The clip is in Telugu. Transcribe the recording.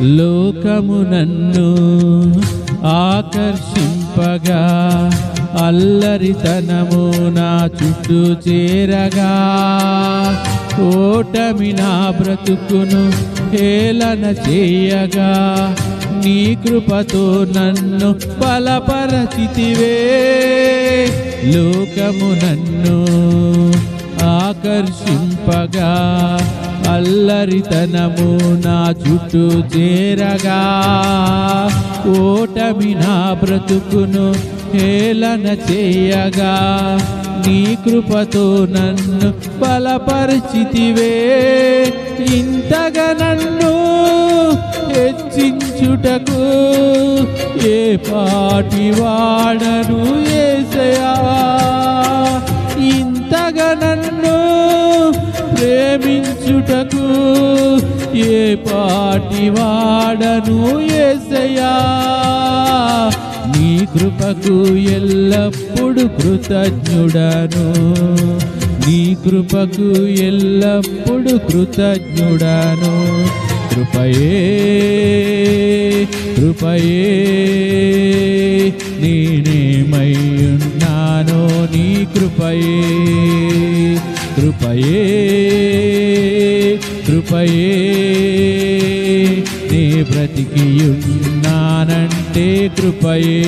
లోకము నన్ను ఆకర్షింపగా, అల్లరితనము నా చుట్టూ చేరగా, ఓటమి నా బ్రతుకును హేళన చేయగా, నీ కృపతో నన్ను బలపరచితివే. లోకము నన్ను ఆకర్షింపగా, అల్లరితనము నా చుట్టూ చేరగా, ఓటమి నా బ్రతుకును హేళన చేయగా, నీ కృపతో నన్ను బలపరిచితివే. ఇంతగా నన్ను హెచ్చించుటకు ఏ పాటి వాడను యేసయ్యా. ఇంతగా నన్ను ప్రేమించుటకు ఏ పాటి వాడను యేసయ్యా. నీ కృపకు ఎల్లప్పుడు కృతజ్ఞుడను, నీ కృపకు ఎల్లప్పుడు కృతజ్ఞుడను. కృపయే కృపయే నేనేమయ్యున్నానో నీ కృపయే. కృపయే కృపయే నే బ్రతికియున్నానంటే కృపయే.